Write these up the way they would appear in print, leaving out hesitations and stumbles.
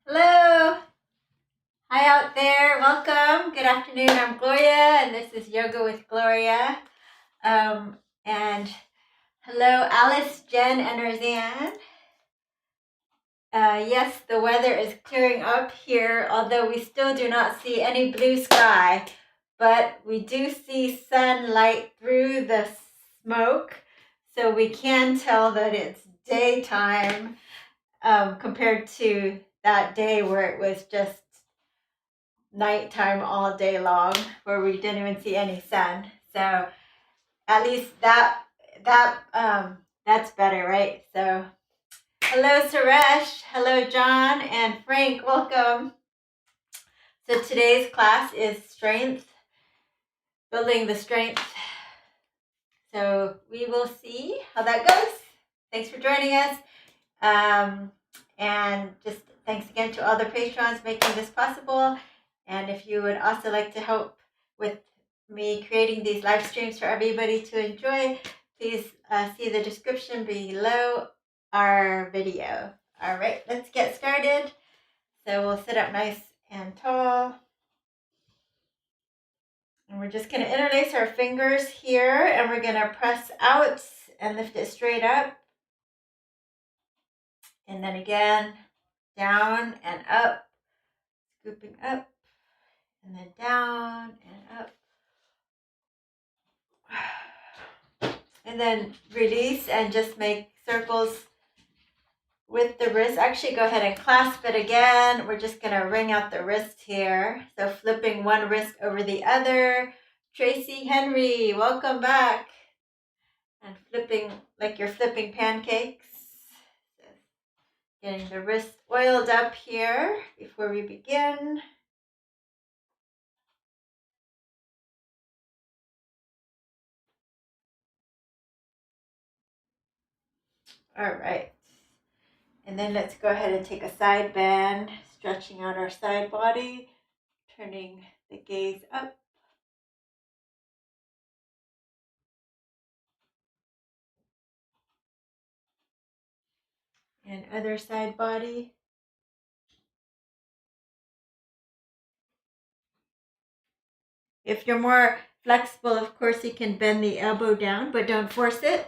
Hello! Hi out there, welcome. Good afternoon, I'm Gloria, and this is Yoga with Gloria. And hello, Alice, Jen, and Roseanne. Yes, the weather is clearing up here, although we still do not see any blue sky, but we do see sunlight through the smoke, so we can tell that it's daytime compared to that day where it was just nighttime all day long, where we didn't even see any sun. So at least that's better, right? So hello, Suresh. Hello, John and Frank. Welcome. So today's class is strength, building the strength. So we will see how that goes. Thanks for joining us. And just thanks again to all the patrons making this possible. And if you would also like to help with me creating these live streams for everybody to enjoy, please see the description below our video. All right, let's get started. So we'll sit up nice and tall. And we're just going to interlace our fingers here, and we're going to press out and lift it straight up. And then again, down and up, scooping up, and then down and up. And then release and just make circles with the wrist. Actually, go ahead and clasp it again. We're just going to wring out the wrist here. So flipping one wrist over the other. Tracy Henry, welcome back. And flipping like you're flipping pancakes. Getting the wrist oiled up here before we begin. All right. And then let's go ahead and take a side bend, stretching out our side body, turning the gaze up. And other side body. If you're more flexible, of course, you can bend the elbow down, but don't force it.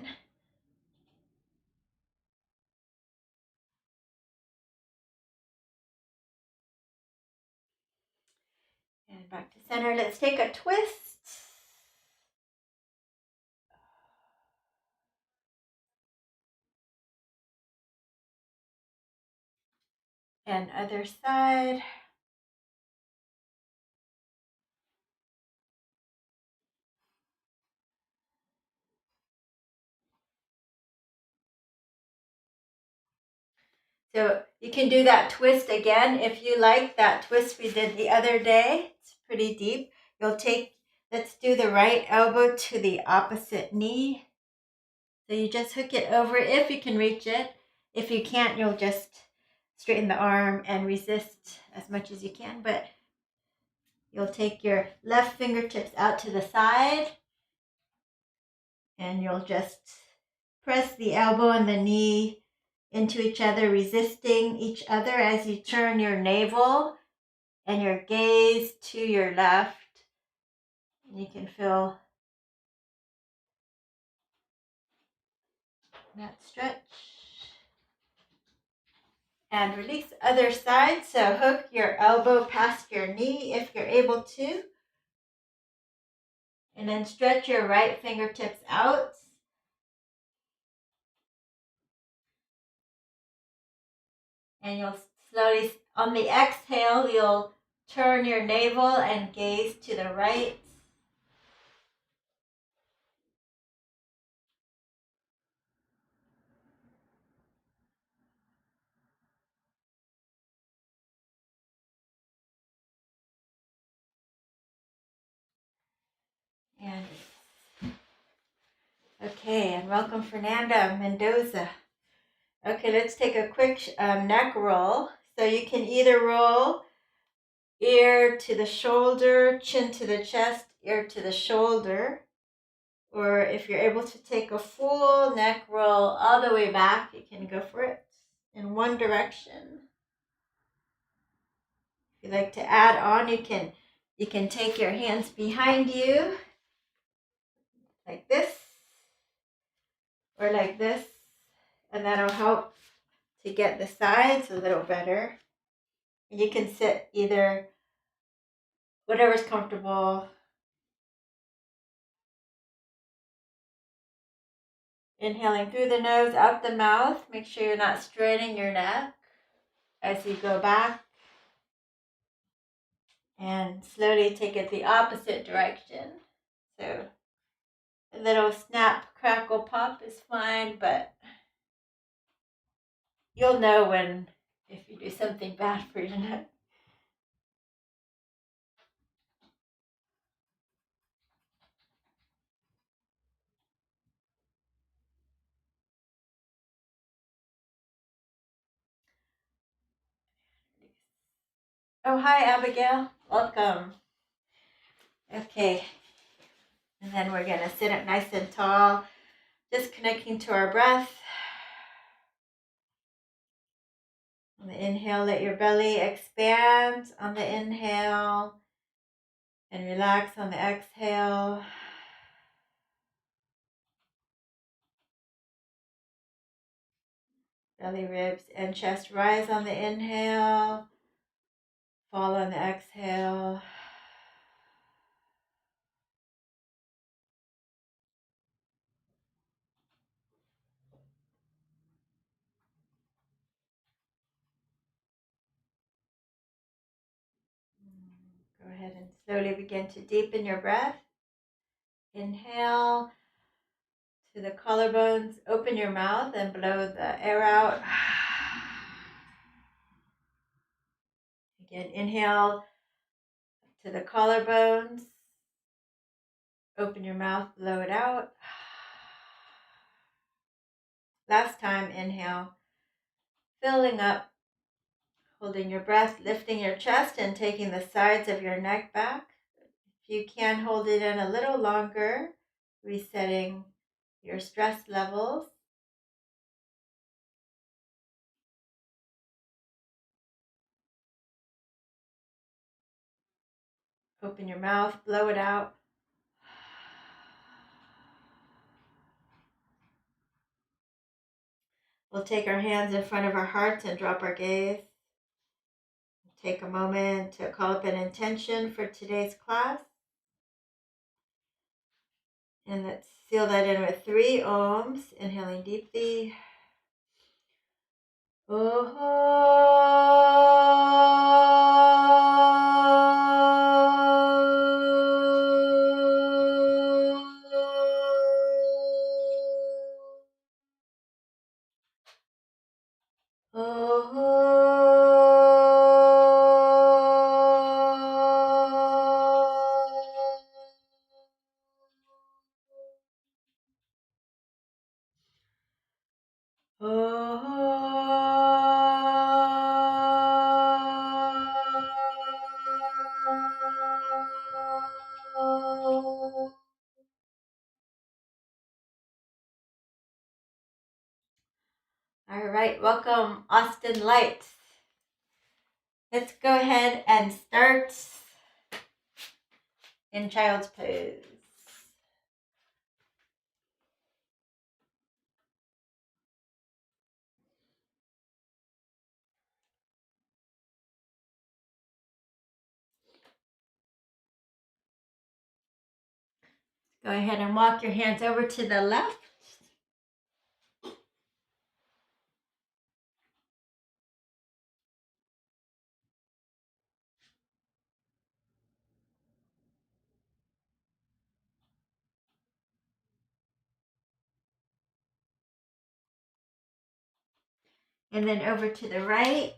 And back to center. Let's take a twist. And other side. So you can do that twist again if you like, that twist we did the other day. It's pretty deep. Let's do the right elbow to the opposite knee. So you just hook it over if you can reach it. If you can't, you'll just straighten the arm and resist as much as you can. But you'll take your left fingertips out to the side and you'll just press the elbow and the knee into each other, resisting each other as you turn your navel and your gaze to your left. And you can feel that stretch. And release other side. So hook your elbow past your knee if you're able to. And then stretch your right fingertips out. And you'll slowly, on the exhale, you'll turn your navel and gaze to the right. And okay, and welcome Fernanda Mendoza. Okay, let's take a quick neck roll. So you can either roll ear to the shoulder, chin to the chest, ear to the shoulder. Or if you're able to take a full neck roll all the way back, you can go for it in one direction. you like to add on, you can take your hands behind you like this or like this, and that'll help to get the sides a little better. You can sit either whatever's comfortable. Inhaling through the nose, out the mouth. Make sure you're not straining your neck as you go back. And slowly take it the opposite direction. So a little snap, crackle, pop is fine, but you'll know if you do something bad for your neck. Oh, hi, Abigail. Welcome. Okay. And then we're going to sit up nice and tall, just connecting to our breath. On the inhale, let your belly expand on the inhale and relax on the exhale. Belly, ribs, and chest rise on the inhale, fall on the exhale. Go ahead and slowly begin to deepen your breath. Inhale to the collarbones, open your mouth and blow the air out. Again, inhale to the collarbones, open your mouth, blow it out. Last time, inhale, filling up, holding your breath, lifting your chest and taking the sides of your neck back. If you can, hold it in a little longer, resetting your stress levels. Open your mouth, blow it out. We'll take our hands in front of our hearts and drop our gaze. Take a moment to call up an intention for today's class. And let's seal that in with 3 ohms, inhaling deeply. All right, welcome, Austin Light. Let's go ahead and start in child's pose. Go ahead and walk your hands over to the left. And then over to the right.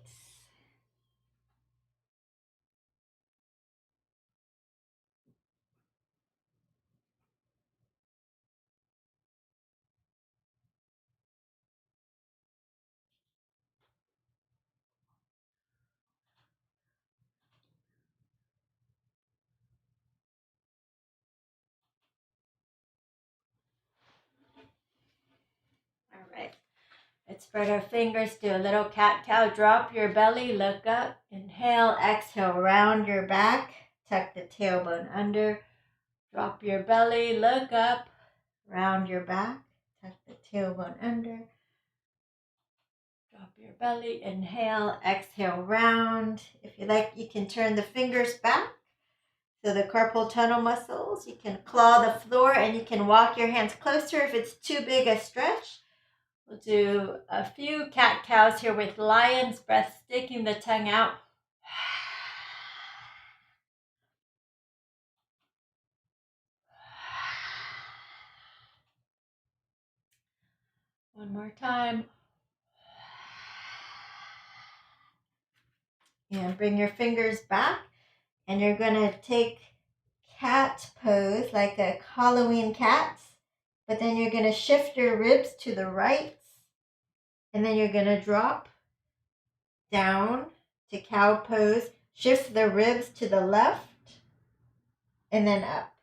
All right. Good. Spread our fingers, do a little cat-cow. Drop your belly, look up. Inhale, exhale, round your back. Tuck the tailbone under. Drop your belly, look up. Round your back. Tuck the tailbone under. Drop your belly. Inhale, exhale, round. If you like, you can turn the fingers back. So the carpal tunnel muscles, you can claw the floor and you can walk your hands closer if it's too big a stretch. We'll do a few cat-cows here with lion's breath, sticking the tongue out. One more time. And bring your fingers back. And you're going to take cat pose like a Halloween cat. But then you're going to shift your ribs to the right. And then you're going to drop down to cow pose. Shift the ribs to the left. And then up.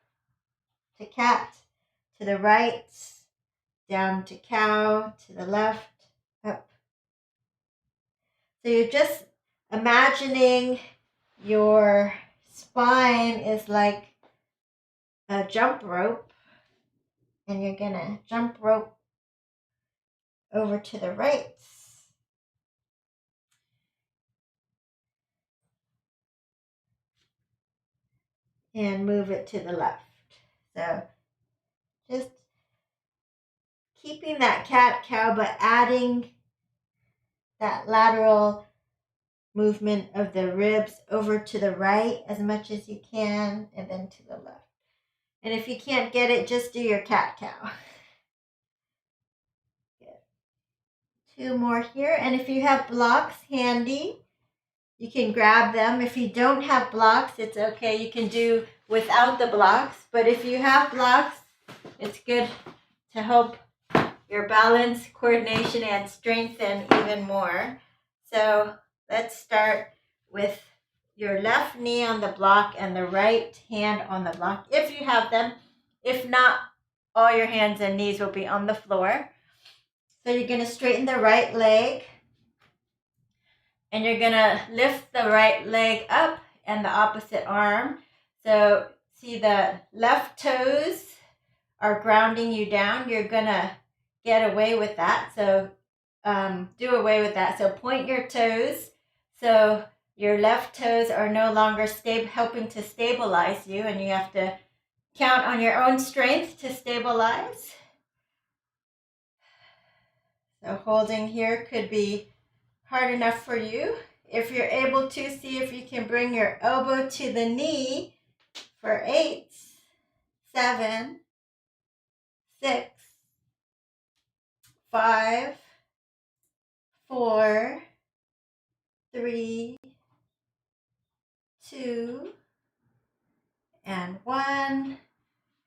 To cat, to the right. Down to cow, to the left, up. So you're just imagining your spine is like a jump rope, and you're gonna jump rope over to the right. And move it to the left. So just keeping that cat-cow, but adding that lateral movement of the ribs over to the right as much as you can, and then to the left. And if you can't get it, just do your cat-cow. Good. 2 more here. And if you have blocks handy, you can grab them. If you don't have blocks, it's okay. You can do without the blocks. But if you have blocks, it's good to help your balance, coordination, and strengthen even more. So let's start with your left knee on the block and the right hand on the block, if you have them. If not, all your hands and knees will be on the floor. So you're going to straighten the right leg. And you're going to lift the right leg up and the opposite arm. So see, the left toes are grounding you down. You're going to get away with that. So do away with that. So point your toes. So your left toes are no longer helping to stabilize you, and you have to count on your own strength to stabilize. So holding here could be hard enough for you. If you're able to, see if you can bring your elbow to the knee for 8, 7, 6, 5, 4, 3, 2, and 1.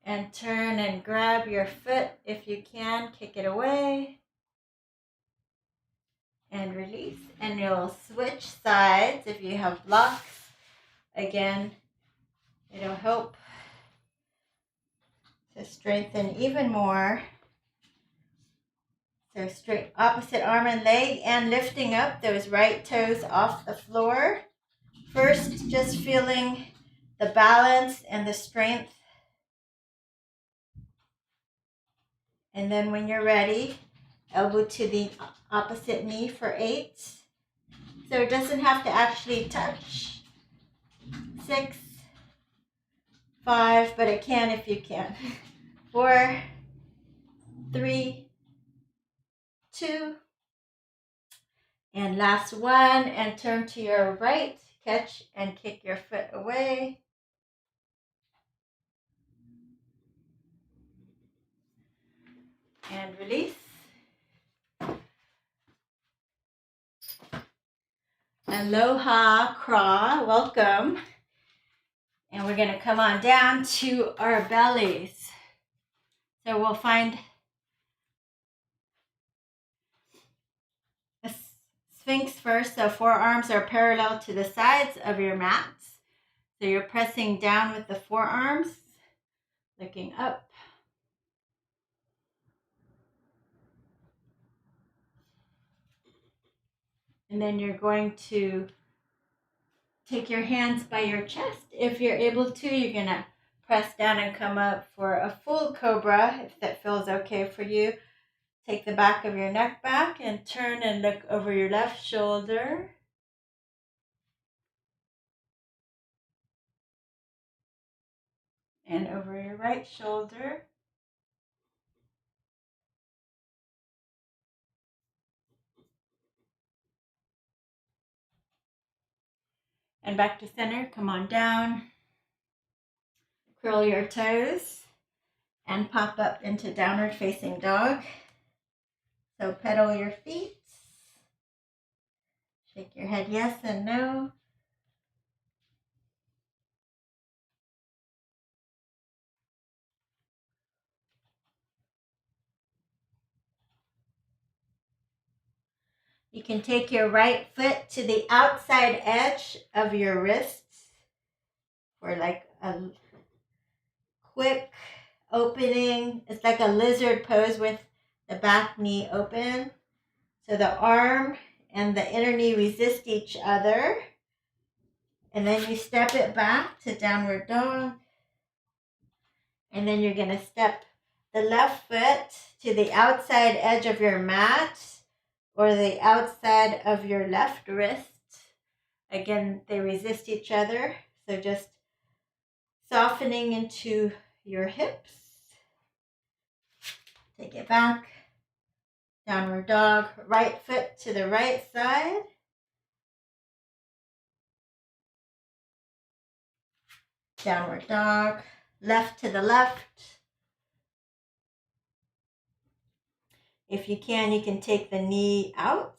And turn and grab your foot if you can. Kick it away. And release. And you'll switch sides if you have blocks. Again, it'll help to strengthen even more. So straight opposite arm and leg, and lifting up those right toes off the floor. First, just feeling the balance and the strength. And then when you're ready, elbow to the opposite knee for 8. So it doesn't have to actually touch. 6, 5, but it can if you can. 4, 3, 2, and last one, and turn to your right, catch and kick your foot away. And release. Aloha, craw, welcome. And we're going to come on down to our bellies. So we'll find a Sphinx first. So forearms are parallel to the sides of your mats. So you're pressing down with the forearms, looking up. And then you're going to take your hands by your chest. If you're able to, you're going to press down and come up for a full cobra, if that feels okay for you. Take the back of your neck back and turn and look over your left shoulder. And over your right shoulder. And back to center. Come on down. Curl your toes and pop up into downward facing dog. So pedal your feet. Shake your head yes and no. You can take your right foot to the outside edge of your wrists for like a quick opening. It's like a lizard pose with the back knee open. So the arm and the inner knee resist each other. And then you step it back to downward dog. And then you're going to step the left foot to the outside edge of your mat or the outside of your left wrist. Again, they resist each other. So just softening into your hips. Take it back. Downward dog. Right foot to the right side. Downward dog. Left to the left. If you can take the knee out.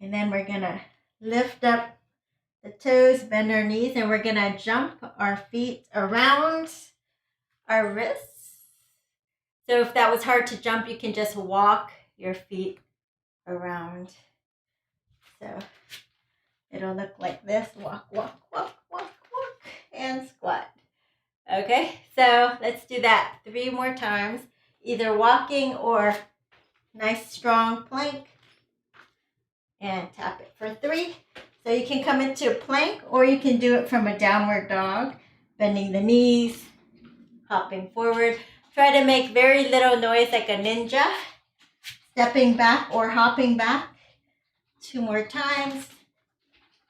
And then we're going to lift up the toes, bend our knees, and we're going to jump our feet around our wrists. So if that was hard to jump, you can just walk your feet around. So it'll look like this. Walk, walk, walk, walk, walk, and squat. Okay, so let's do that 3 more times. Either walking or nice strong plank. And tap it for 3. So you can come into a plank or you can do it from a downward dog, bending the knees, hopping forward. Try to make very little noise like a ninja, stepping back or hopping back. 2 more times.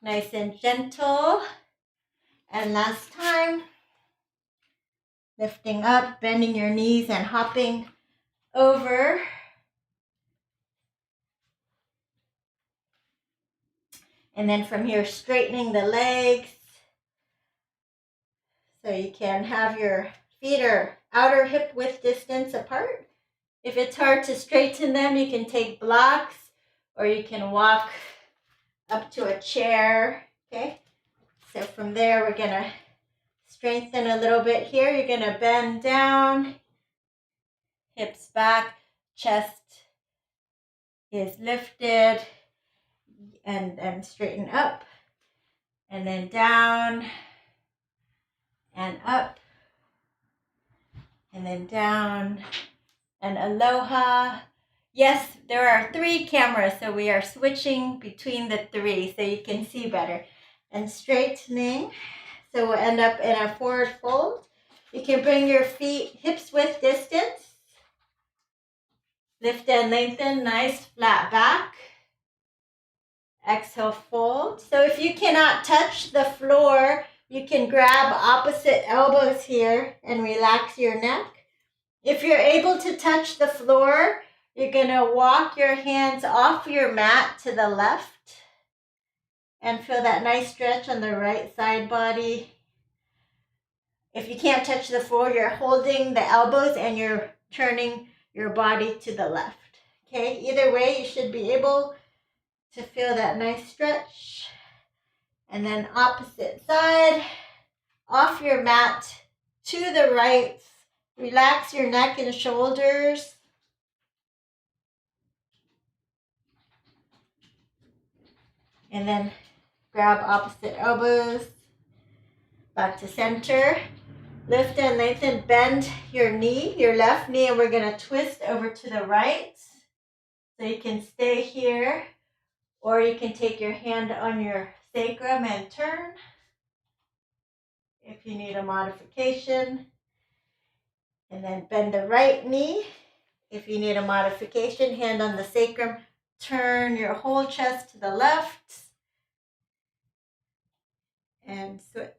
Nice and gentle. And last time. Lifting up, bending your knees and hopping over. And then from here, straightening the legs. So you can have your feet or outer hip width distance apart. If it's hard to straighten them, you can take blocks or you can walk up to a chair. Okay. So from there, we're going to strengthen a little bit here. You're going to bend down, hips back, chest is lifted, and straighten up, and then down, and up, and then down, and aloha. Yes, there are 3 cameras, so we are switching between the 3 so you can see better. And straightening, so we'll end up in a forward fold. You can bring your feet hips width distance. Lift and lengthen, nice flat back. Exhale, fold. So if you cannot touch the floor, you can grab opposite elbows here and relax your neck. If you're able to touch the floor, you're going to walk your hands off your mat to the left and feel that nice stretch on the right side body. If you can't touch the floor, you're holding the elbows and you're turning your body to the left. Okay, either way, you should be able to feel that nice stretch. And then opposite side, off your mat to the right. Relax your neck and shoulders. And then grab opposite elbows. Back to center. Lift and lengthen, bend your knee, your left knee, and we're going to twist over to the right. So you can stay here, or you can take your hand on your sacrum and turn if you need a modification. And then bend the right knee. If you need a modification, hand on the sacrum, turn your whole chest to the left and switch.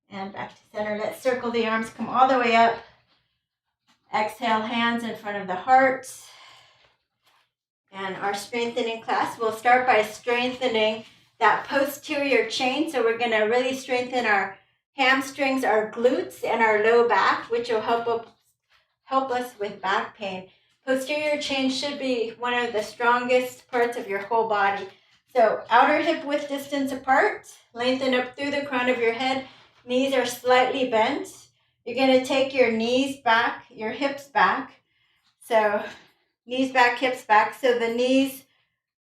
And back to center. Let's circle the arms, come all the way up. Exhale, hands in front of the heart. And our strengthening class, we'll start by strengthening that posterior chain. So we're going to really strengthen our hamstrings, our glutes, and our low back, which will help us with back pain. Posterior chain should be one of the strongest parts of your whole body. So outer hip width distance apart, lengthen up through the crown of your head. Knees are slightly bent. You're going to take your knees back, your hips back. So knees back, hips back. So the knees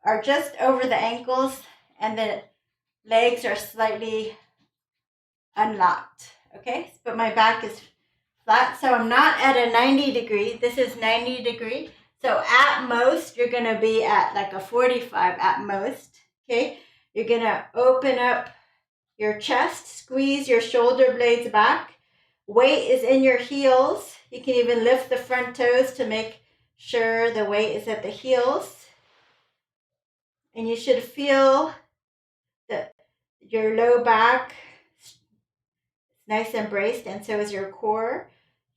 are just over the ankles and the legs are slightly unlocked. Okay, but my back is flat, so I'm not at a 90 degree. This is 90 degree. So at most, you're going to be at like a 45 at most. Okay, you're going to open up your chest, squeeze your shoulder blades back. Weight is in your heels. You can even lift the front toes to make sure the weight is at the heels. And you should feel that your low back is nice and braced, and so is your core.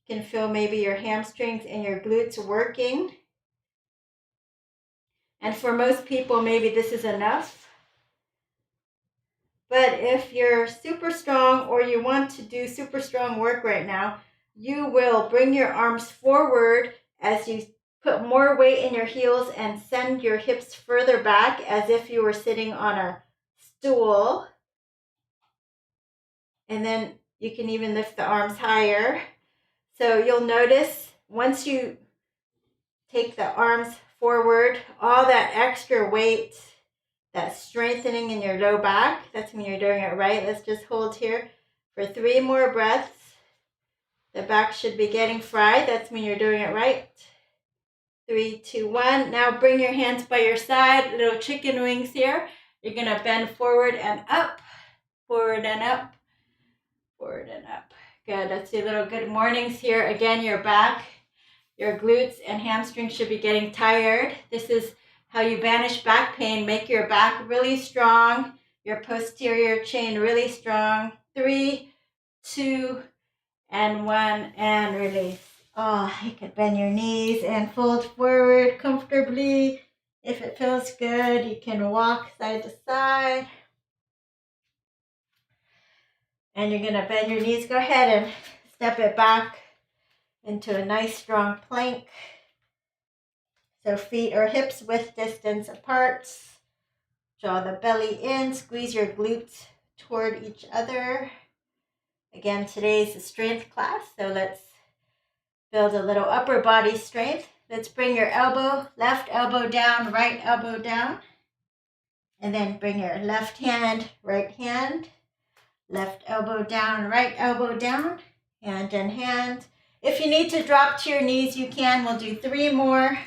You can feel maybe your hamstrings and your glutes working. And for most people, maybe this is enough. But if you're super strong or you want to do super strong work right now, you will bring your arms forward as you put more weight in your heels and send your hips further back as if you were sitting on a stool. And then you can even lift the arms higher. So you'll notice once you take the arms forward, all that extra weight, that strengthening in your low back, that's when you're doing it right. Let's just hold here for 3 more breaths. The back should be getting fried. That's when you're doing it right. 3, 2, 1. Now bring your hands by your side, little chicken wings here. You're going to bend forward and up, forward and up, forward and up. Good. Let's do little good mornings here. Again, your back, your glutes and hamstrings should be getting tired. This is how you banish back pain. Make your back really strong, your posterior chain really strong. 3, 2, and 1, and release. Oh, you can bend your knees and fold forward comfortably. If it feels good, you can walk side to side. And you're going to bend your knees. Go ahead and step it back into a nice strong plank. So feet or hips width distance apart. Draw the belly in. Squeeze your glutes toward each other. Again, today's a strength class, so let's build a little upper body strength. Let's bring your left elbow down, right elbow down. And then bring your left hand, right hand. Left elbow down, right elbow down. Hand in hand. If you need to drop to your knees, you can. We'll do 3 more.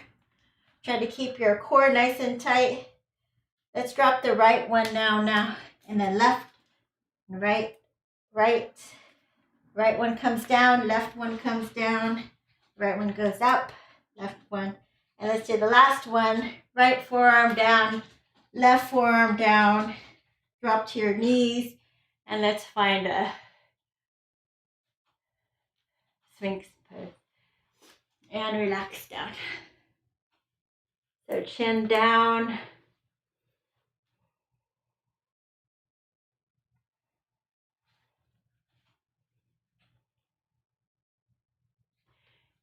Try to keep your core nice and tight. Let's drop the right one now. And then left, right, right. Right one comes down, left one comes down. Right one goes up, left one. And let's do the last one. Right forearm down, left forearm down. Drop to your knees. And let's find a Sphinx pose. And relax down. So chin down.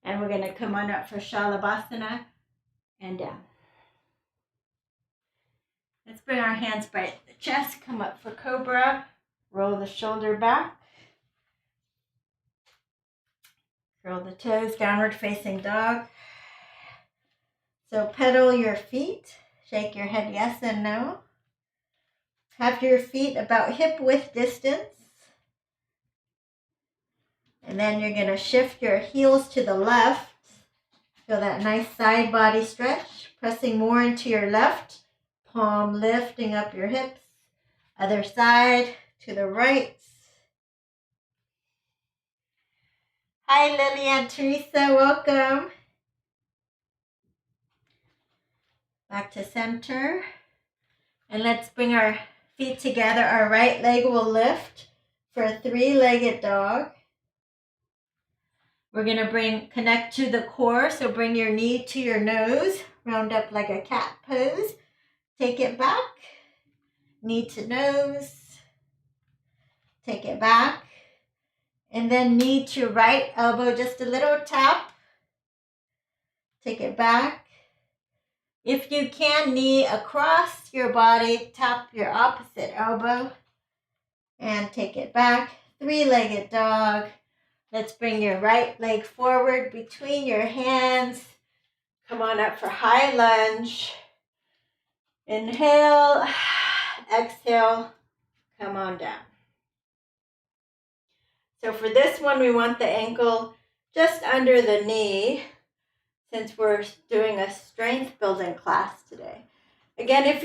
And we're going to come on up for Shalabhasana and down. Let's bring our hands by the chest, come up for Cobra, roll the shoulder back, curl the toes, downward facing dog. So pedal your feet, shake your head yes and no. Have your feet about hip width distance. And then you're going to shift your heels to the left. Feel that nice side body stretch, pressing more into your left. Palm lifting up your hips. Other side to the right. Hi, Lily and Teresa. Welcome. Back to center. And let's bring our feet together. Our right leg will lift for a three-legged dog. We're going to connect to the core. So bring your knee to your nose. Round up like a cat pose. Take it back. Knee to nose. Take it back. And then knee to right elbow. Just a little tap. Take it back. If you can, knee across your body. Tap your opposite elbow. And take it back. Three-legged dog. Let's bring your right leg forward between your hands. Come on up for high lunge. Inhale. Exhale. Come on down. So for this one, we want the ankle just under the knee since we're doing a strength building class today. Again, if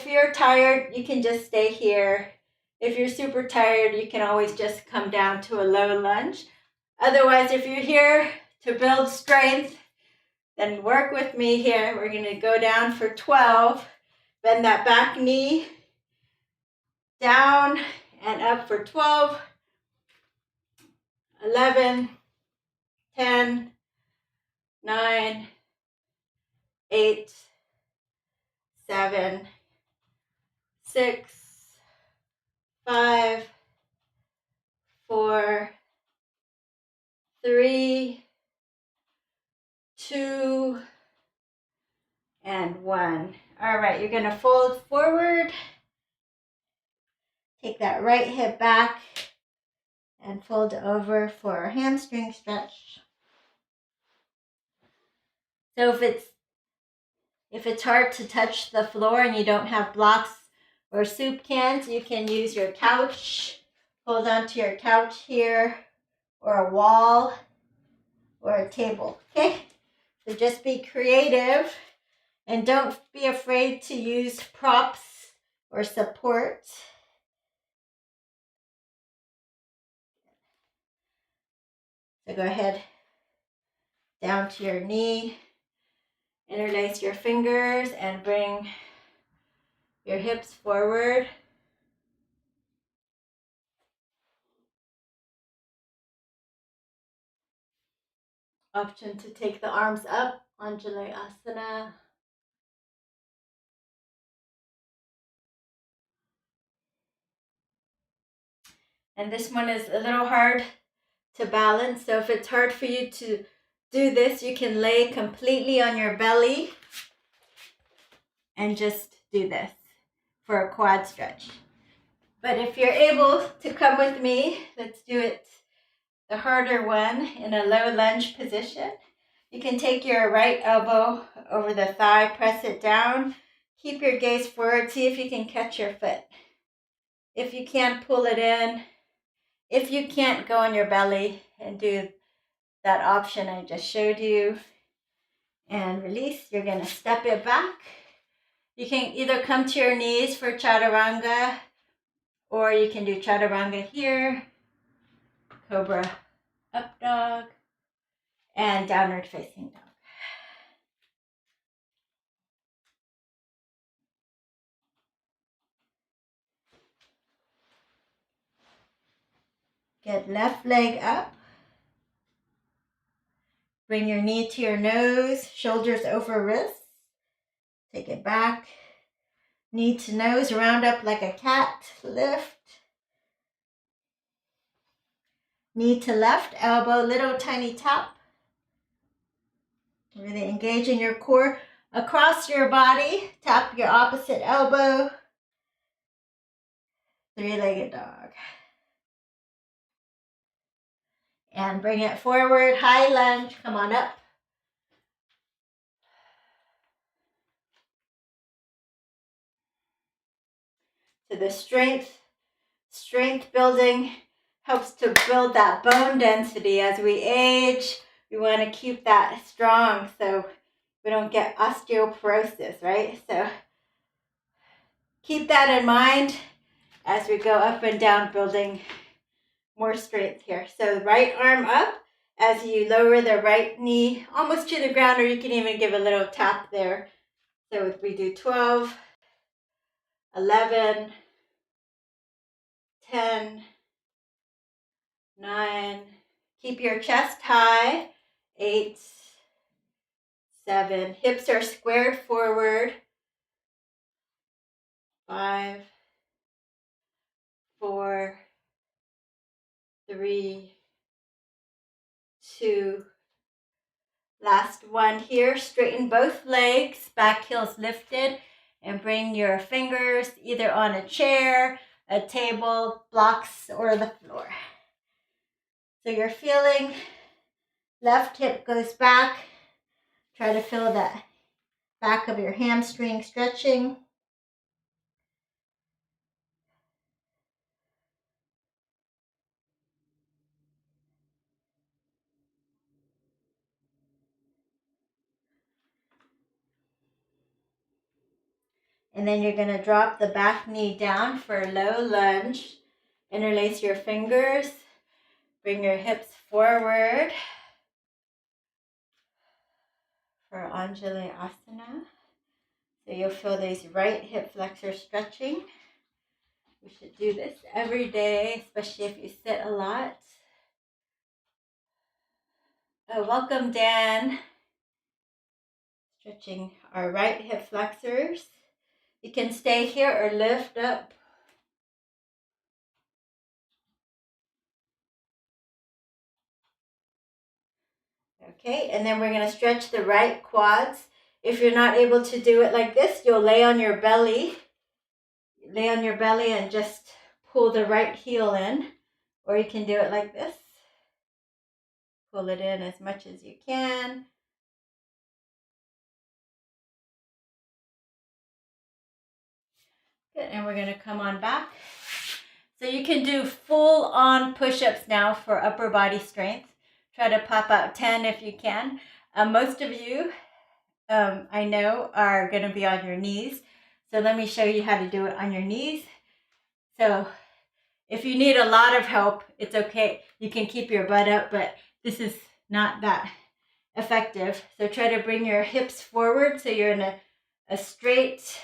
you're tired, you can just stay here. If you're super tired, you can always just come down to a low lunge. Otherwise, if you're here to build strength, then work with me here. We're going to go down for 12. Bend that back knee down and up for 12, 11, 10, 9, 8, 7, 6, 5, 4, 3, 2, and 1. All right, you're going to fold forward. Take that right hip back and fold over for a hamstring stretch. So if it's hard to touch the floor and you don't have blocks or soup cans, you can use your couch. Hold onto your couch here, or a wall, or a table, okay? So just be creative and don't be afraid to use props or support. So go ahead, down to your knee, interlace your fingers and bring your hips forward. Option to take the arms up, Anjalayasana. And this one is a little hard to balance, so if it's hard for you to do this, you can lay completely on your belly and just do this for a quad stretch. But if you're able to come with me, let's do it the harder one in a low lunge position. You can take your right elbow over the thigh, press it down, keep your gaze forward, see if you can catch your foot. If you can't, pull it in. If you can't, go on your belly and do that option I just showed you. And release. You're going to step it back. You can either come to your knees for chaturanga, or you can do chaturanga here, cobra up dog, and downward facing dog. Get left leg up. Bring your knee to your nose, shoulders over wrists. Take it back. Knee to nose, round up like a cat, lift. Knee to left, elbow, little tiny tap. Really engaging your core. Across your body, tap your opposite elbow. Three-legged dog. And bring it forward, high lunge, come on up. So the strength building helps to build that bone density as we age. We want to keep that strong so we don't get osteoporosis, right? So keep that in mind as we go up and down, building more strength here. So right arm up as you lower the right knee almost to the ground, or you can even give a little tap there. So if we do 12, 11, 10, 9, keep your chest high, 8, 7, hips are squared forward, 5, 4, 3, 2, last one here. Straighten both legs, back heels lifted, and bring your fingers either on a chair, a table, blocks, or the floor. So you're feeling left hip goes back. Try to feel that back of your hamstring stretching. And then you're going to drop the back knee down for a low lunge. Interlace your fingers. Bring your hips forward for Anjali Asana. So you'll feel these right hip flexors stretching. We should do this every day, especially if you sit a lot. Oh, welcome, Dan. Stretching our right hip flexors. You can stay here or lift up. Okay, and then we're going to stretch the right quads. If you're not able to do it like this, you'll lay on your belly. Lay on your belly and just pull the right heel in. Or you can do it like this. Pull it in as much as you can. Good, and we're going to come on back. So you can do full-on push-ups now for upper body strength. Try to pop out 10 if you can. Most of you, I know, are going to be on your knees. So let me show you how to do it on your knees. So if you need a lot of help, it's okay. You can keep your butt up, but this is not that effective. So try to bring your hips forward so you're in a straight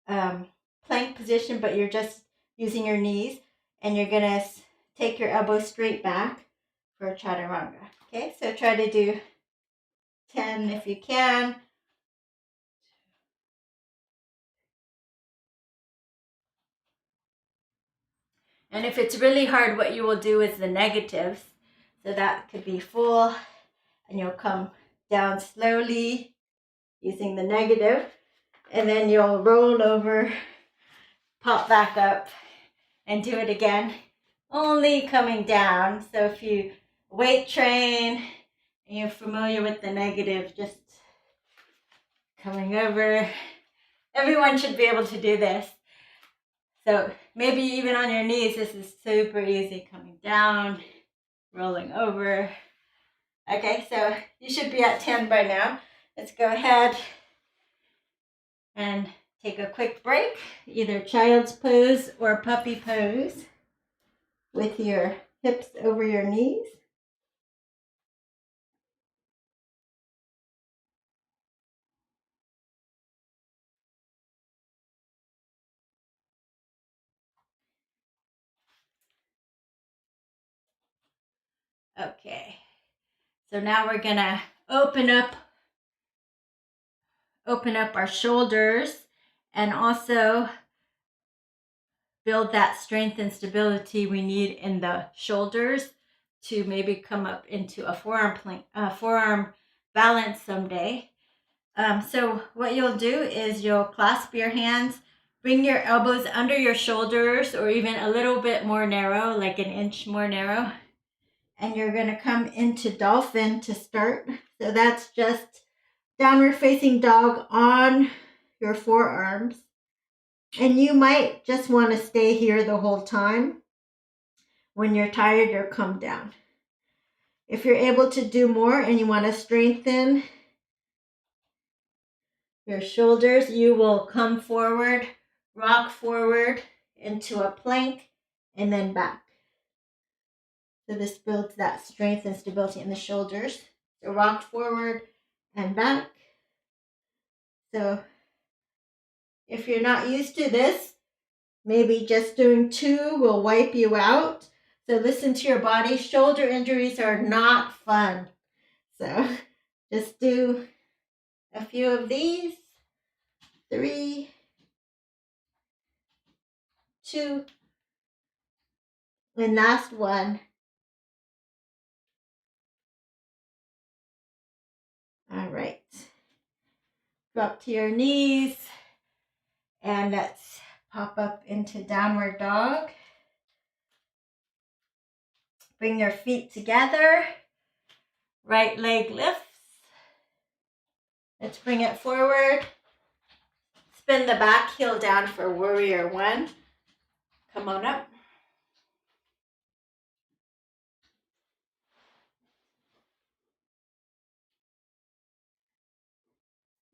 plank position, but you're just using your knees, and you're going to take your elbows straight back for a chaturanga. Okay, so try to do 10 if you can. And if it's really hard, what you will do is the negatives. So that could be full, and you'll come down slowly using the negative, and then you'll roll over, pop back up, and do it again, only coming down. So if you weight train and you're familiar with the negative, just coming over. Everyone should be able to do this. So maybe even on your knees, this is super easy. Coming down, rolling over. Okay, so you should be at 10 by now. Let's go ahead and take a quick break, either child's pose or puppy pose with your hips over your knees. Okay, so now we're gonna open up our shoulders and also build that strength and stability we need in the shoulders to maybe come up into a forearm balance someday. So what you'll do is you'll clasp your hands, bring your elbows under your shoulders, or even a little bit more narrow, like an inch more narrow. And you're going to come into dolphin to start. So that's just downward facing dog on your forearms. And you might just want to stay here the whole time. When you're tired, you'll come down. If you're able to do more and you want to strengthen your shoulders, you will come forward, rock forward into a plank, and then back. So this builds that strength and stability in the shoulders. So rock forward and back. So if you're not used to this, maybe just doing 2 will wipe you out. So listen to your body. Shoulder injuries are not fun. So just do a few of these. 3, 2, and last one. All right. Drop to your knees and let's pop up into downward dog. Bring your feet together. Right leg lifts. Let's bring it forward. Spin the back heel down for warrior 1. Come on up.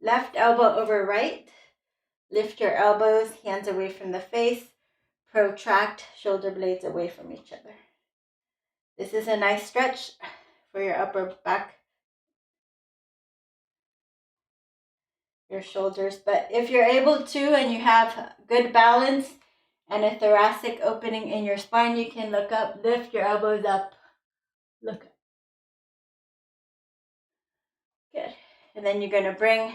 Left elbow over right. Lift your elbows, hands away from the face. Protract shoulder blades away from each other. This is a nice stretch for your upper back, your shoulders. But if you're able to and you have good balance and a thoracic opening in your spine, you can look up, lift your elbows up. Look up. Good. And then you're going to bring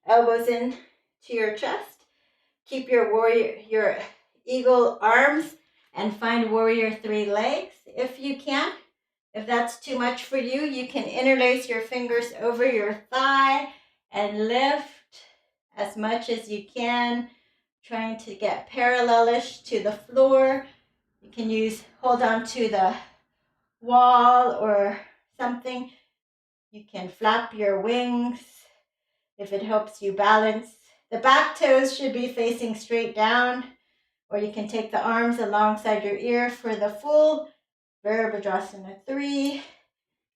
elbows in to your chest. Keep your eagle arms and find warrior 3 legs if you can. If that's too much for you, you can interlace your fingers over your thigh and lift as much as you can, trying to get parallelish to the floor. You can hold on to the wall or something. You can flap your wings if it helps you balance. The back toes should be facing straight down, or you can take the arms alongside your ear for the full Virabhadrasana 3.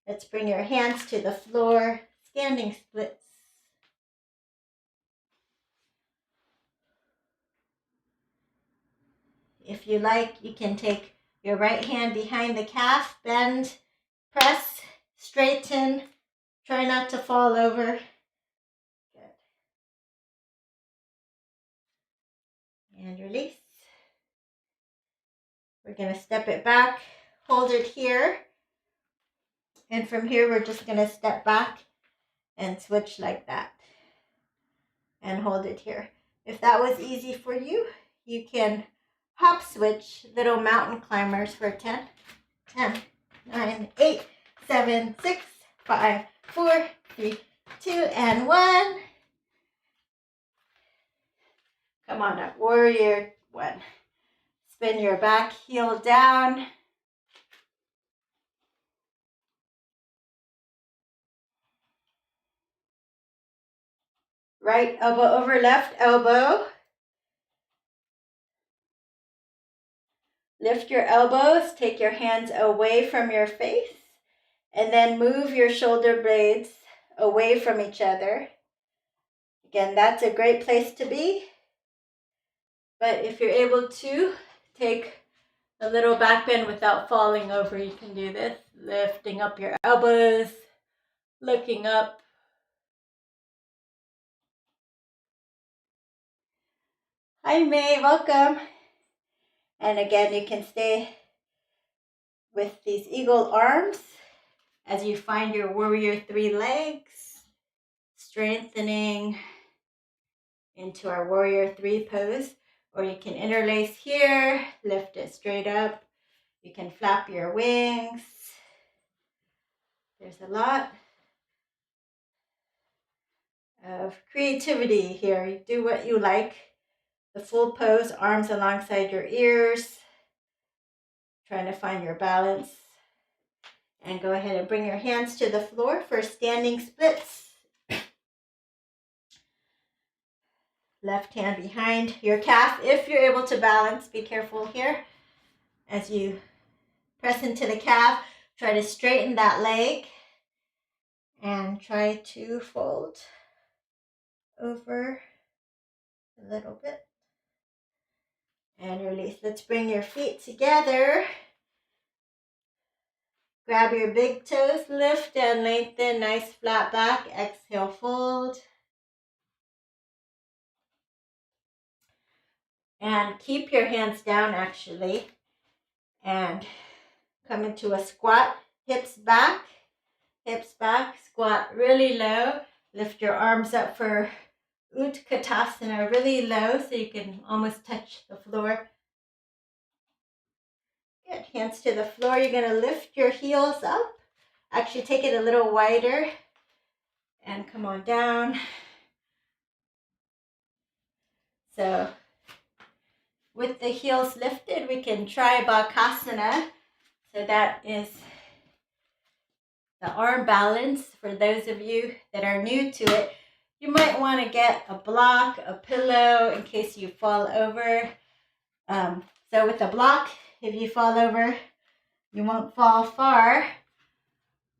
Let's bring your hands to the floor, standing splits. If you like, you can take your right hand behind the calf, bend, press, straighten, try not to fall over. Good. And release. We're going to step it back, hold it here. And from here, we're just going to step back and switch like that. And hold it here. If that was easy for you, you can hop switch, little mountain climbers for 10, 9, 8, 7, 6, 5, 4, 3, 2, and 1. Come on up, warrior 1. Spin your back heel down. Right elbow over left elbow. Lift your elbows, take your hands away from your face, and then move your shoulder blades away from each other. Again, that's a great place to be. But if you're able to take a little back bend without falling over, you can do this. Lifting up your elbows, looking up. Hi May, welcome. And again, you can stay with these eagle arms as you find your warrior 3 legs, strengthening into our warrior 3 pose. Or you can interlace here, lift it straight up. You can flap your wings. There's a lot of creativity here. You do what you like. The full pose, arms alongside your ears. Trying to find your balance. And go ahead and bring your hands to the floor for standing splits. Left hand behind your calf. If you're able to balance, be careful here. As you press into the calf, try to straighten that leg and try to fold over a little bit and release. Let's bring your feet together. Grab your big toes, lift and lengthen, nice flat back. Exhale, fold. And keep your hands down actually. And come into a squat, hips back, squat really low. Lift your arms up for Utkatasana really low so you can almost touch the floor. Good, hands to the floor. You're gonna lift your heels up. Actually take it a little wider and come on down. So with the heels lifted, we can try Bakasana. So that is the arm balance. For those of you that are new to it, you might want to get a block, a pillow in case you fall over. So with a block, if you fall over, you won't fall far.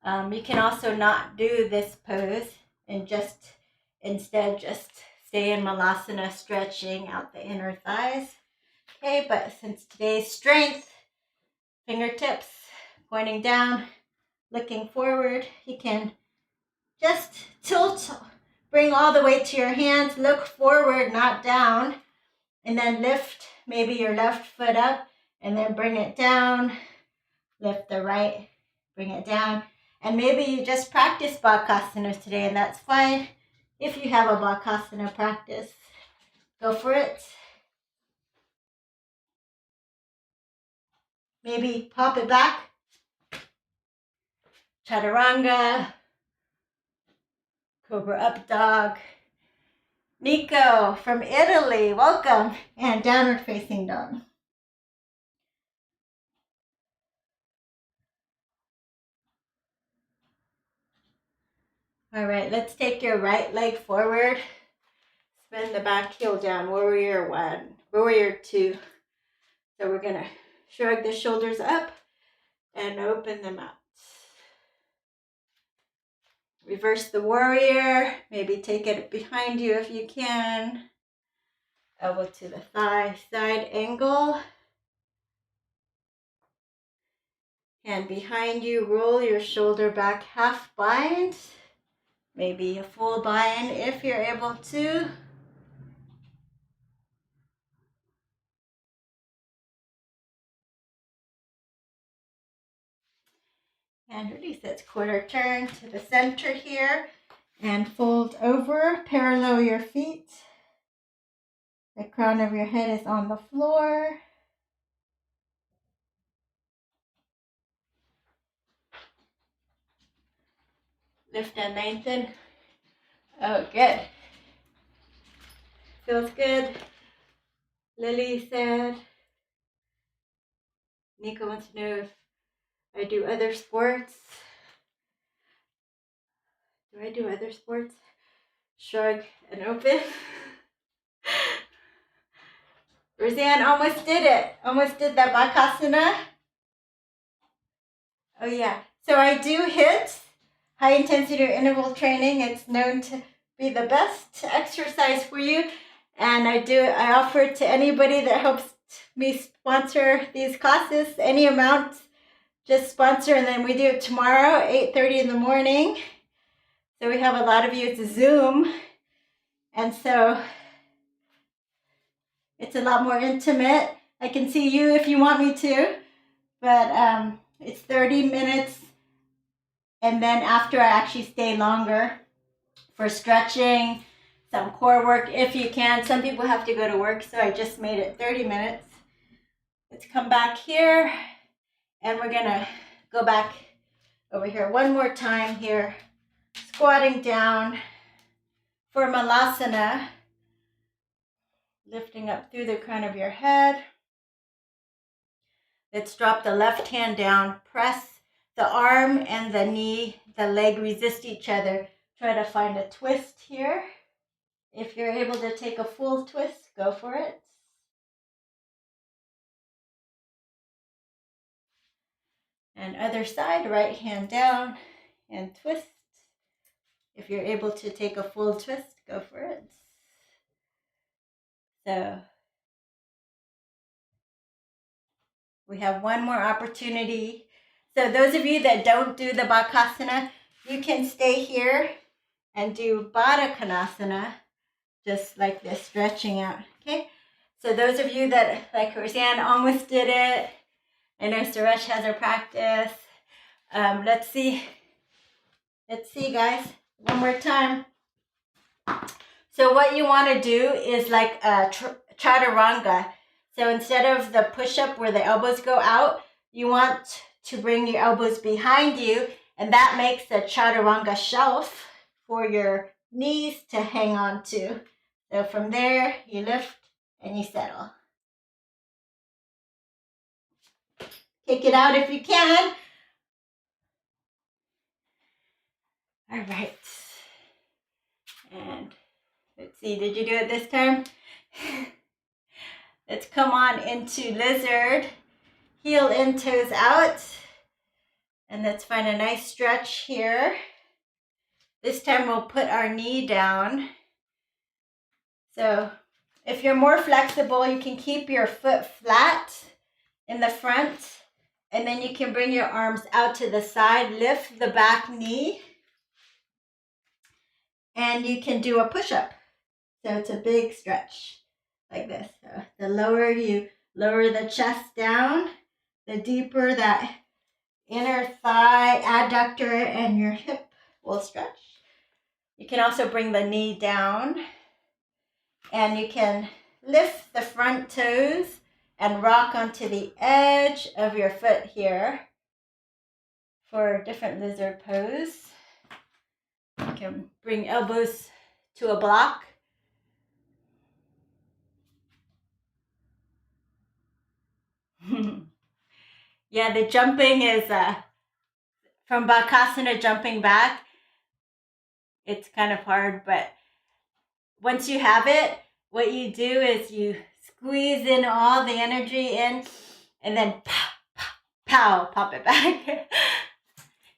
You can also not do this pose and instead just stay in Malasana, stretching out the inner thighs. Okay, but since today's strength, fingertips pointing down, looking forward, you can just tilt, bring all the weight to your hands, look forward, not down, and then lift maybe your left foot up and then bring it down, lift the right, bring it down. And maybe you just practice Bakasana today, and that's fine. If you have a Bakasana practice, go for it. Maybe pop it back. Chaturanga, Cobra Up Dog. Nico from Italy, welcome. And Downward Facing Dog. All right, let's take your right leg forward. Spin the back heel down, warrior one, warrior two. So we're gonna shrug the shoulders up and open them out. Reverse the warrior, maybe take it behind you if you can. Elbow to the thigh, side angle. Hand behind you, roll your shoulder back, half bind. Maybe a full bind if you're able to. And release. That's quarter turn to the center here. And fold over, parallel your feet. The crown of your head is on the floor. Lift and lengthen. Oh, good. Feels good. Lily said, Nico wants to know if I do other sports. Do I do other sports? Shrug and open. Roseanne almost did it. Almost did that Bakasana. Oh yeah. So I do HIIT, high intensity interval training. It's known to be the best exercise for you. And I offer it to anybody that helps me sponsor these classes, any amount, just sponsor. And then we do it tomorrow, 8:30 in the morning. So we have a lot of you. It's a Zoom. And so it's a lot more intimate. I can see you if you want me to, but it's 30 minutes. And then after, I actually stay longer for stretching, some core work if you can. Some people have to go to work, so I just made it 30 minutes. Let's come back here, and we're gonna go back over here one more time here. Squatting down for Malasana. Lifting up through the crown of your head. Let's drop the left hand down. Press the arm and the knee, the leg resist each other. Try to find a twist here. If you're able to take a full twist, go for it. And other side, right hand down and twist. If you're able to take a full twist, go for it. So we have one more opportunity. So those of you that don't do the Bakasana, you can stay here and do Baddha Konasana, just like this, stretching out, okay? So those of you that, like Roseanne, almost did it, I know Suresh has her practice. Let's see, guys, one more time. So what you want to do is like a chaturanga. So instead of the push-up where the elbows go out, you want to bring your elbows behind you, and that makes a chaturanga shelf for your knees to hang on to. So from there, you lift and you settle. Kick it out if you can. All right. And let's see, did you do it this time? Let's come on into lizard. Heel in, toes out. And let's find a nice stretch here. This time we'll put our knee down. So if you're more flexible, you can keep your foot flat in the front, and then you can bring your arms out to the side, lift the back knee, and you can do a push-up. So it's a big stretch like this. So the lower you lower the chest down, the deeper that inner thigh, adductor, and your hip will stretch. You can also bring the knee down, and you can lift the front toes and rock onto the edge of your foot here for a different lizard pose. You can bring elbows to a block. Yeah, the jumping is from Bakasana, jumping back. It's kind of hard, but once you have it, what you do is you squeeze in all the energy in, and then pow, pow, pow, pop it back.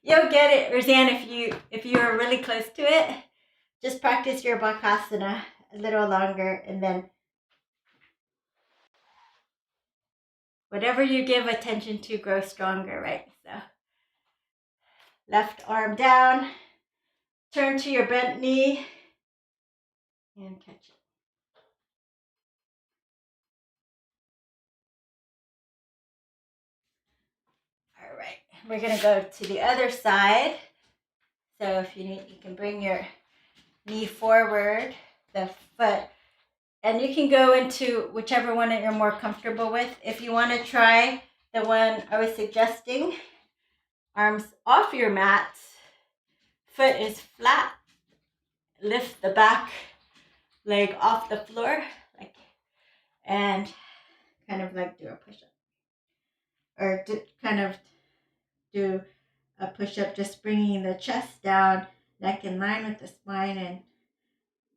You'll get it, Roseanne, if you are really close to it. Just practice your Bakasana a little longer, and then whatever you give attention to grows stronger, right? So left arm down, turn to your bent knee, and catch it. All right, we're gonna go to the other side. So if you need, you can bring your knee forward, the foot, and you can go into whichever one that you're more comfortable with. If you want to try the one I was suggesting, arms off your mat, foot is flat, lift the back leg off the floor, like, and kind of like do a push-up, or kind of do a push-up, just bringing the chest down, neck in line with the spine, and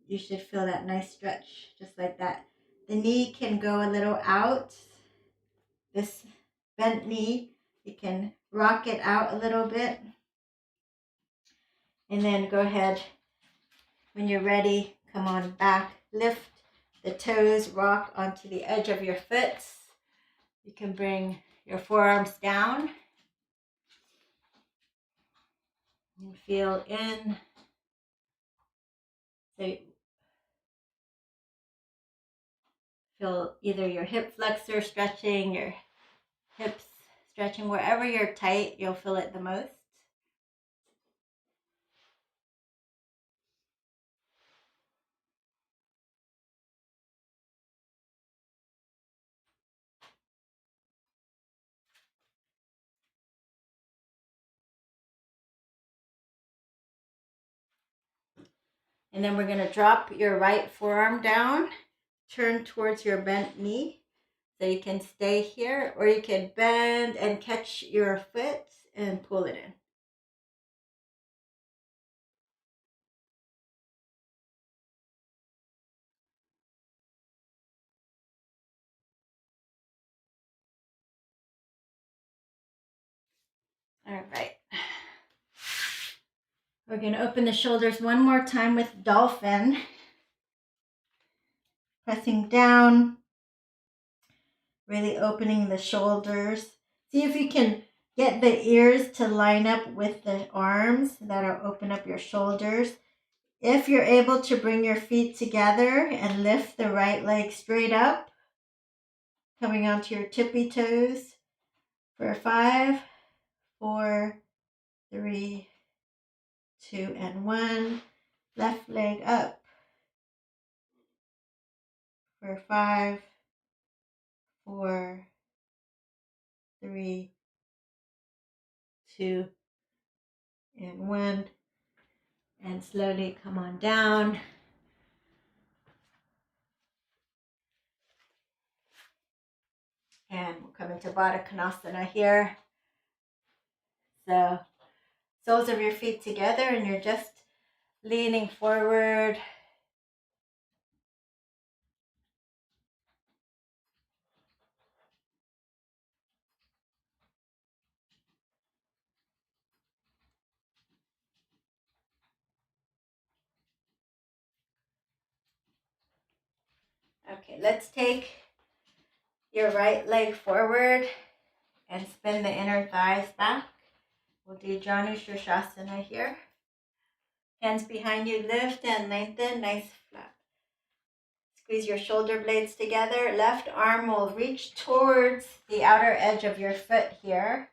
you should feel that nice stretch, just like that. The knee can go a little out. This bent knee, you can rock it out a little bit. And then go ahead, when you're ready, come on back, lift the toes, rock onto the edge of your foot. You can bring your forearms down and feel in. So feel either your hip flexor stretching, your hips stretching, wherever you're tight, you'll feel it the most. And then we're going to drop your right forearm down, turn towards your bent knee. So you can stay here, or you can bend and catch your foot and pull it in. All right. We're going to open the shoulders one more time with dolphin. Pressing down, really opening the shoulders. See if you can get the ears to line up with the arms. That'll open up your shoulders. If you're able to bring your feet together and lift the right leg straight up, coming onto your tippy toes for 5, 4, 3, 2, and 1. Left leg up for 5, 4, 3, 2, and 1. And slowly come on down. And we'll come into Baddha Konasana here. So soles of your feet together and you're just leaning forward. Okay, let's take your right leg forward and spin the inner thighs back. We'll do Janu Shirshasana here. Hands behind you, lift and lengthen, nice flat. Squeeze your shoulder blades together. Left arm will reach towards the outer edge of your foot here.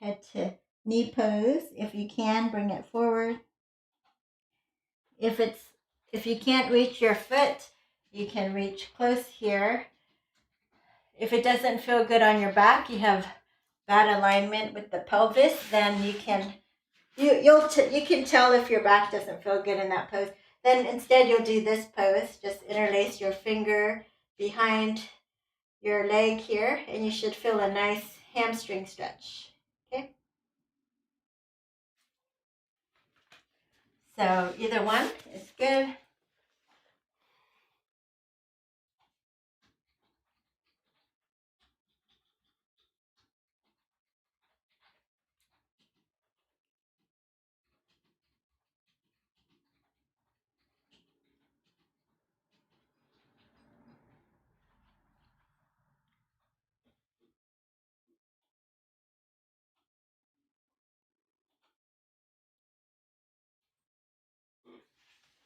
Head to knee pose. If you can, bring it forward. If you can't reach your foot, you can reach close here. If it doesn't feel good on your back, you have bad alignment with the pelvis, then you can tell if your back doesn't feel good in that pose. Then instead you'll do this pose. Just interlace your finger behind your leg here, and you should feel a nice hamstring stretch. Okay. So either one is good.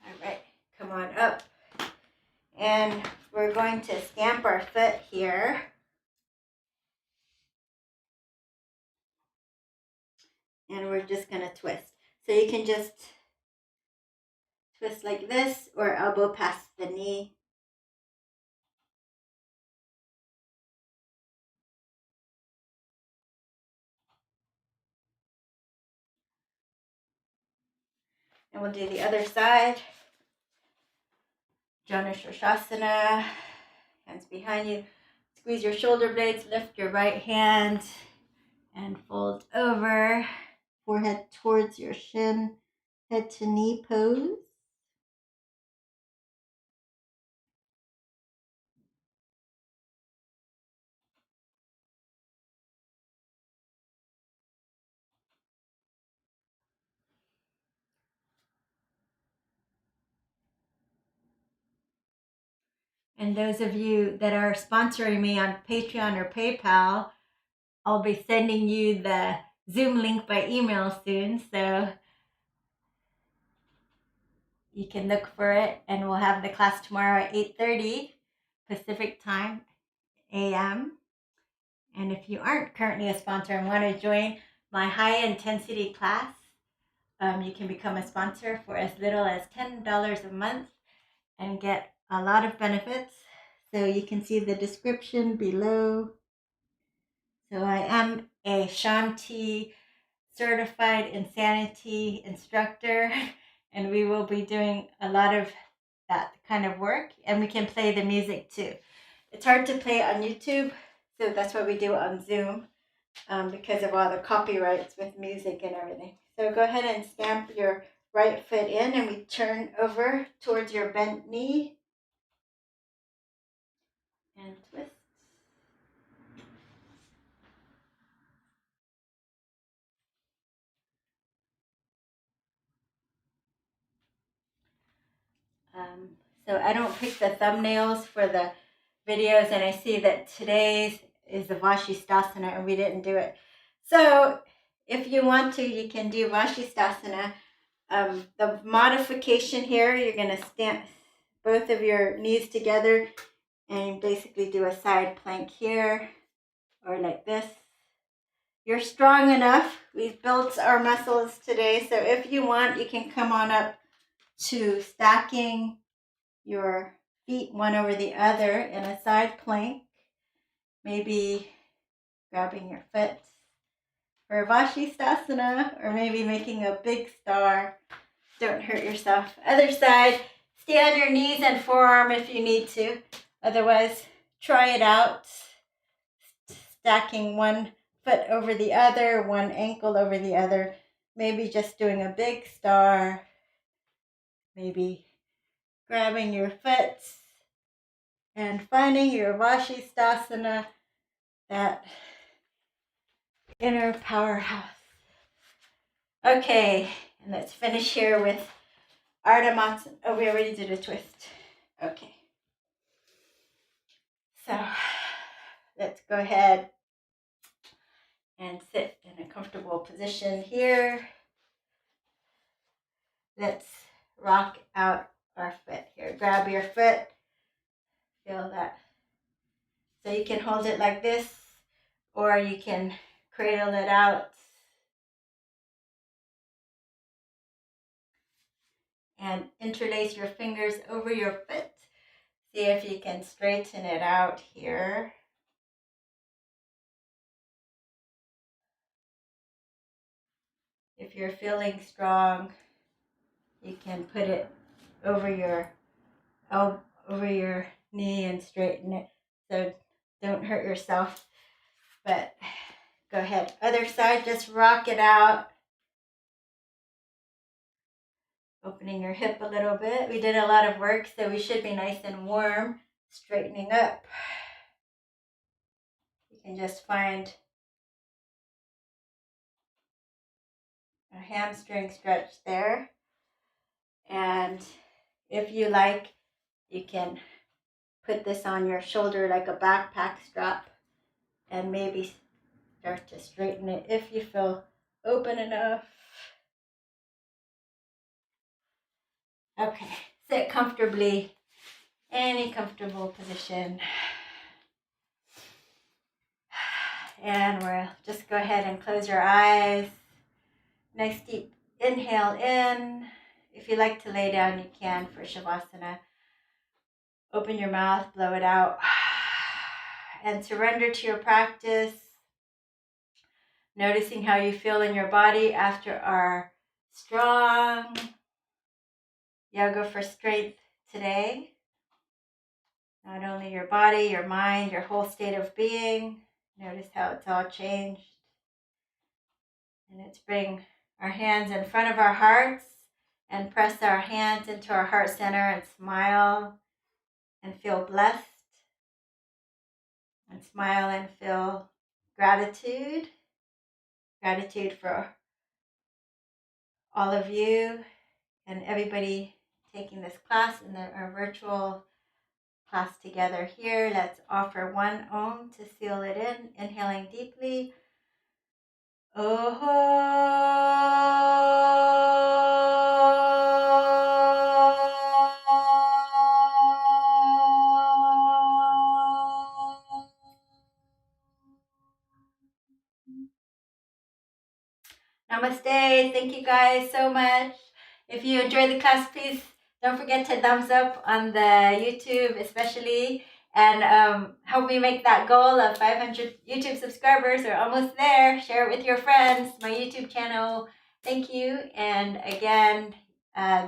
All right, come on up. And we're going to stamp our foot here. And we're just going to twist. So you can just twist like this or elbow past the knee. And we'll do the other side. Janu Shirshasana. Hands behind you. Squeeze your shoulder blades, lift your right hand, and fold over. Forehead towards your shin. Head to knee pose. And those of you that are sponsoring me on Patreon or PayPal, I'll be sending you the Zoom link by email soon. So you can look for it, and we'll have the class tomorrow at 8:30 Pacific time a.m. And if you aren't currently a sponsor and want to join my high intensity class, you can become a sponsor for as little as $10 a month and get a lot of benefits. So you can see the description below. So I am a Shanti certified insanity instructor, and we will be doing a lot of that kind of work, and we can play the music too. It's hard to play on YouTube, so that's why we do it on Zoom, because of all the copyrights with music and everything. So go ahead and stamp your right foot in, and we turn over towards your bent knee and twist. So I don't pick the thumbnails for the videos, and I see that today's is the Vashisthasana and we didn't do it. So if you want to, you can do Vashisthasana. The modification here, you're going to stand both of your knees together and basically do a side plank here or like this. You're strong enough. We've built our muscles today. So if you want, you can come on up to stacking your feet one over the other in a side plank. Maybe grabbing your foot for Vashisthasana, or maybe making a big star. Don't hurt yourself. Other side, stay on your knees and forearm if you need to. Otherwise, try it out. Stacking one foot over the other, one ankle over the other. Maybe just doing a big star. Maybe grabbing your foot and finding your Vashisthasana, that inner powerhouse. Okay, and let's finish here with Ardha Matsana. Oh, we already did a twist. Okay. So let's go ahead and sit in a comfortable position here. Let's rock out our foot here. Grab your foot. Feel that. So you can hold it like this, or you can cradle it out. And interlace your fingers over your foot. See if you can straighten it out here. If you're feeling strong, you can put it over your knee and straighten it. So don't hurt yourself. But go ahead. Other side, just rock it out. Opening your hip a little bit. We did a lot of work, so we should be nice and warm. Straightening up. You can just find a hamstring stretch there. And if you like, you can put this on your shoulder like a backpack strap and maybe start to straighten it if you feel open enough. Okay, sit comfortably, any comfortable position. And we'll just go ahead and close your eyes. Nice deep inhale in. If you like to lay down, you can for Shavasana. Open your mouth, blow it out, and surrender to your practice. Noticing how you feel in your body after our strong yoga for strength today. Not only your body, your mind, your whole state of being. Notice how it's all changed. And let's bring our hands in front of our hearts and press our hands into our heart center and smile and feel blessed. And smile and feel gratitude. Gratitude for all of you and everybody taking this class in our virtual class together here. Let's offer one Om to seal it in. Inhaling deeply. Namaste. Thank you guys so much. If you enjoyed the class, please don't forget to thumbs up on the YouTube especially, and help me make that goal of 500 YouTube subscribers. We're almost there. Share it with your friends, my YouTube channel. Thank you. And again,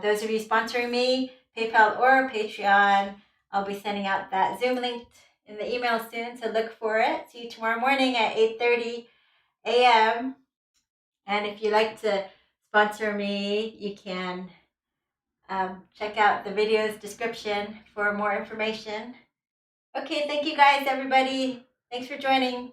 those of you sponsoring me, PayPal or Patreon, I'll be sending out that Zoom link in the email soon, so look for it. See you tomorrow morning at 8:30 a.m. And if you'd like to sponsor me, you can check out the video's description for more information. Okay, thank you guys, everybody. Thanks for joining.